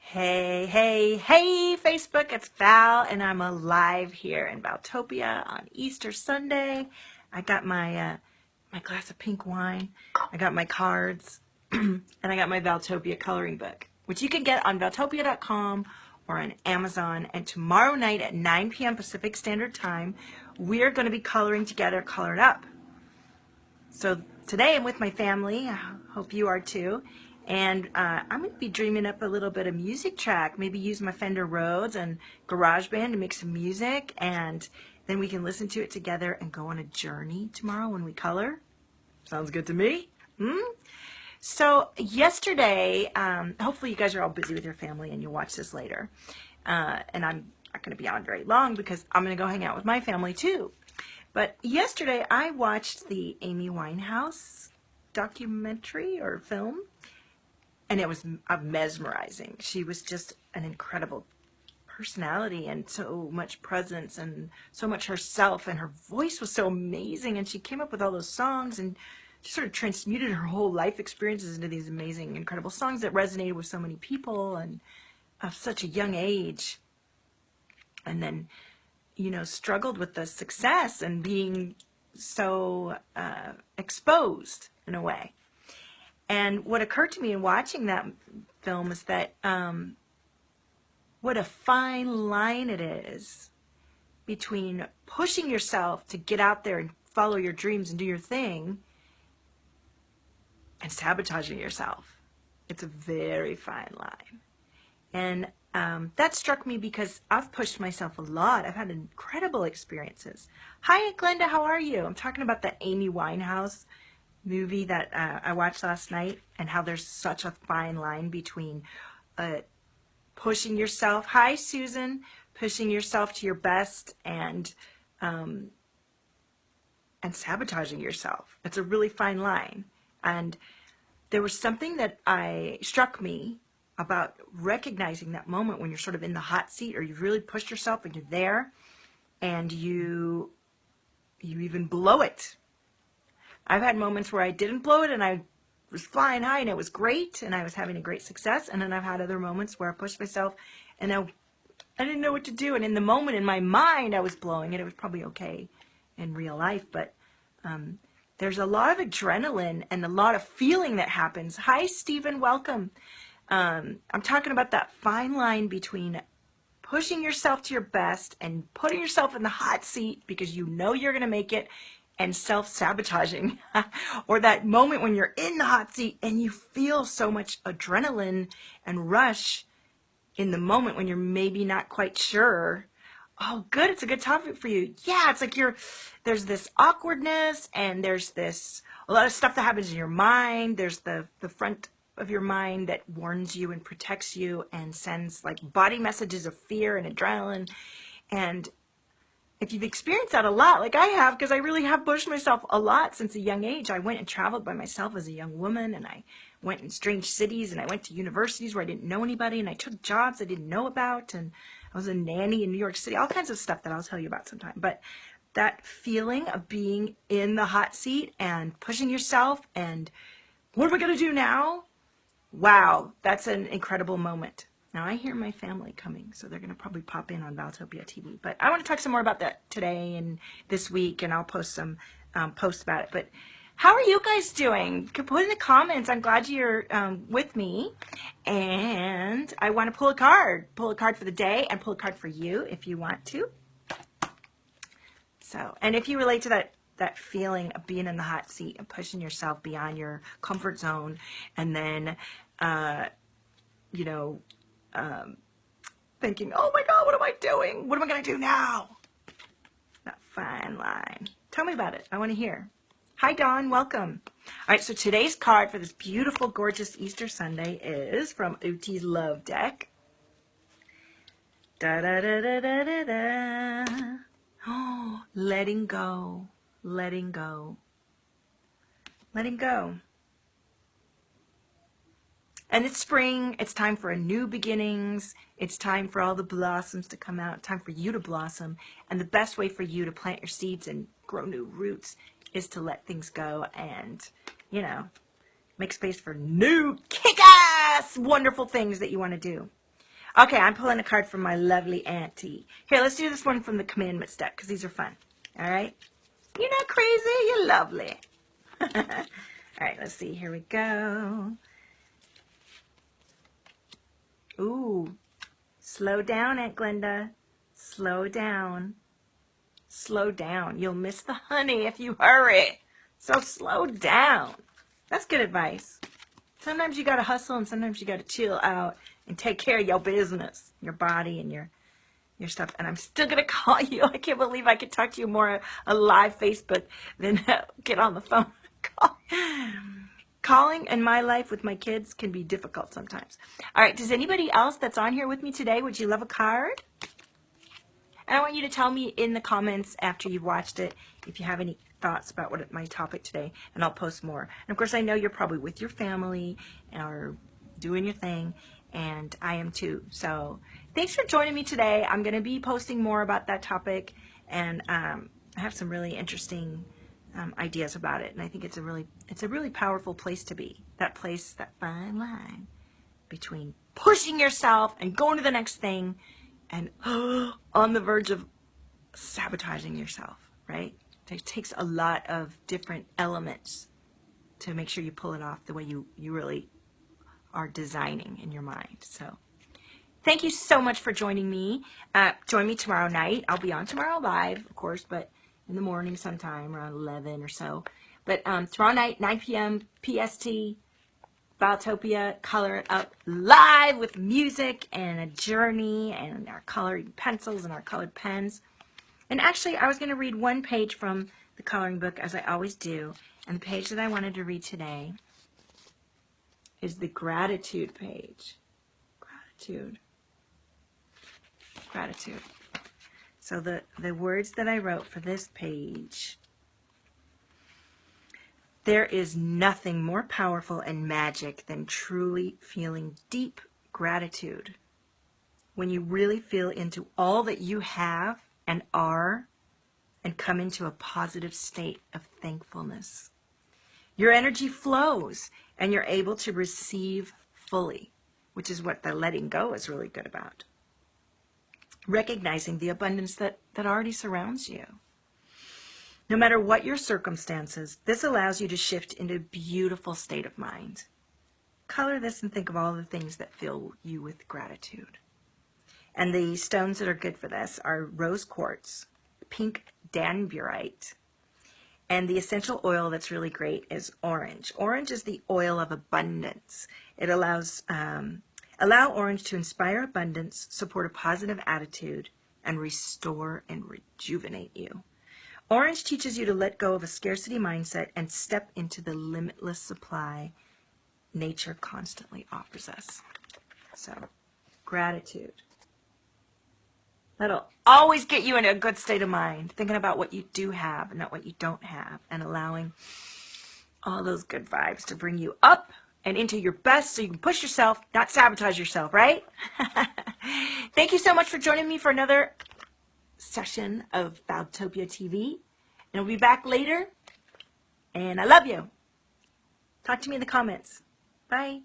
Hey, Facebook, it's Val, and I'm alive here in Valtopia on Easter Sunday. I got my glass of pink wine, I got my cards, and I got my Valtopia coloring book, which you can get on valtopia.com or on Amazon. And tomorrow night at 9 p.m. Pacific Standard Time, we're going to be coloring together, Colored Up. So today I'm with my family. I hope you are too. And I'm going to be dreaming up a little bit of music track, maybe use my Fender Rhodes and GarageBand to make some music, and then we can listen to it together and go on a journey tomorrow when we color. Sounds good to me. So yesterday, hopefully you guys are all busy with your family and you'll watch this later. And I'm not going to be on very long because I'm going to go hang out with my family too. But yesterday I watched the Amy Winehouse documentary or film, and it was mesmerizing. She was just an incredible personality and so much presence and so much herself, and her voice was so amazing, and she came up with all those songs and she sort of transmuted her whole life experiences into these amazing, incredible songs that resonated with so many people and of such a young age. And then, you know, struggled with the success and being so exposed in a way. And what occurred to me in watching that film is that what a fine line it is between pushing yourself to get out there and follow your dreams and do your thing and sabotaging yourself. It's a very fine line. And that struck me because I've pushed myself a lot. I've had incredible experiences. Hi, Glenda, how are you? I'm talking about the Amy Winehouse movie that I watched last night, and how there's such a fine line between pushing yourself. Hi, Susan. Pushing yourself to your best and sabotaging yourself. It's a really fine line. And there was something that struck me about recognizing that moment when you're sort of in the hot seat, or you've really pushed yourself and you're there and you even blow it. I've had moments where I didn't blow it and I was flying high and it was great and I was having a great success. And then I've had other moments where I pushed myself and I didn't know what to do. And in the moment, in my mind, I was blowing it. It was probably okay in real life, but there's a lot of adrenaline and a lot of feeling that happens. Hi, Stephen, welcome. I'm talking about that fine line between pushing yourself to your best and putting yourself in the hot seat because you know you're going to make it, and self-sabotaging. Or that moment when you're in the hot seat and you feel so much adrenaline and rush in the moment when you're maybe not quite sure. Oh, good, it's a good topic for you. Yeah, it's like there's this awkwardness, and there's a lot of stuff that happens in your mind. There's the front of your mind that warns you and protects you and sends like body messages of fear and adrenaline. And if you've experienced that a lot, like I have, because I really have pushed myself a lot since a young age. I went and traveled by myself as a young woman, and I went in strange cities, and I went to universities where I didn't know anybody, and I took jobs I didn't know about, and I was a nanny in New York City, all kinds of stuff that I'll tell you about sometime. But that feeling of being in the hot seat and pushing yourself and what am I going to do now? Wow, that's an incredible moment. Now, I hear my family coming, so they're going to probably pop in on Valtopia TV. But I want to talk some more about that today and this week, and I'll post some posts about it. But how are you guys doing? Put in the comments. I'm glad you're with me. And I want to pull a card. Pull a card for the day and pull a card for you if you want to. So, and if you relate to that feeling of being in the hot seat and pushing yourself beyond your comfort zone, and then, you know, thinking, oh my God, what am I doing? What am I going to do now? That fine line. Tell me about it. I want to hear. Hi, Dawn. Welcome. All right, so today's card for this beautiful, gorgeous Easter Sunday is from Uti's Love Deck. Da-da-da-da-da-da-da. Oh, letting go. Letting go. Letting go. And it's spring, it's time for a new beginnings, it's time for all the blossoms to come out, time for you to blossom. And the best way for you to plant your seeds and grow new roots is to let things go and, you know, make space for new kick-ass wonderful things that you want to do. Okay, I'm pulling a card from my lovely auntie. Here, let's do this one from the commandments deck because these are fun. All right? You're not crazy. You're lovely. All right, let's see. Here we go. Ooh. Slow down, Aunt Glenda. Slow down. Slow down. You'll miss the honey if you hurry. So slow down. That's good advice. Sometimes you got to hustle and sometimes you got to chill out and take care of your business, your body and your stuff. And I'm still going to call you. I can't believe I could talk to you more on live Facebook than get on the phone. Calling in my life with my kids can be difficult sometimes. All right. Does anybody else that's on here with me today, would you love a card? And I want you to tell me in the comments after you've watched it if you have any thoughts about what my topic today, and I'll post more. And of course, I know you're probably with your family or doing your thing, and I am too. So thanks for joining me today. I'm going to be posting more about that topic, and I have some really interesting ideas about it. And I think it's a really powerful place to be. That place, that fine line between pushing yourself and going to the next thing, and on the verge of sabotaging yourself, right? It takes a lot of different elements to make sure you pull it off the way you really are designing in your mind. So thank you so much for joining me. Join me tomorrow night. I'll be on tomorrow live, of course, but in the morning sometime around 11 or so. But tomorrow night, 9 p.m. PST, Valtopia, Color It Up live with music and a journey and our coloring pencils and our colored pens. And actually, I was going to read one page from the coloring book, as I always do. And the page that I wanted to read today is the gratitude page. Gratitude. Gratitude. So the words that I wrote for this page: there is nothing more powerful and magic than truly feeling deep gratitude. When you really feel into all that you have and are, and come into a positive state of thankfulness, your energy flows and you're able to receive fully, which is what the letting go is really good about. Recognizing the abundance that already surrounds you. No matter what your circumstances, this allows you to shift into a beautiful state of mind. Color this and think of all the things that fill you with gratitude. And the stones that are good for this are rose quartz, pink danburite, and the essential oil that's really great is orange. Orange is the oil of abundance. It allows allow orange to inspire abundance, support a positive attitude, and restore and rejuvenate you. Orange teaches you to let go of a scarcity mindset and step into the limitless supply nature constantly offers us. So, gratitude. That'll always get you in a good state of mind, thinking about what you do have and not what you don't have, and allowing all those good vibes to bring you up and into your best so you can push yourself, not sabotage yourself, right? Thank you so much for joining me for another session of Valtopia TV. And we'll be back later. And I love you. Talk to me in the comments. Bye.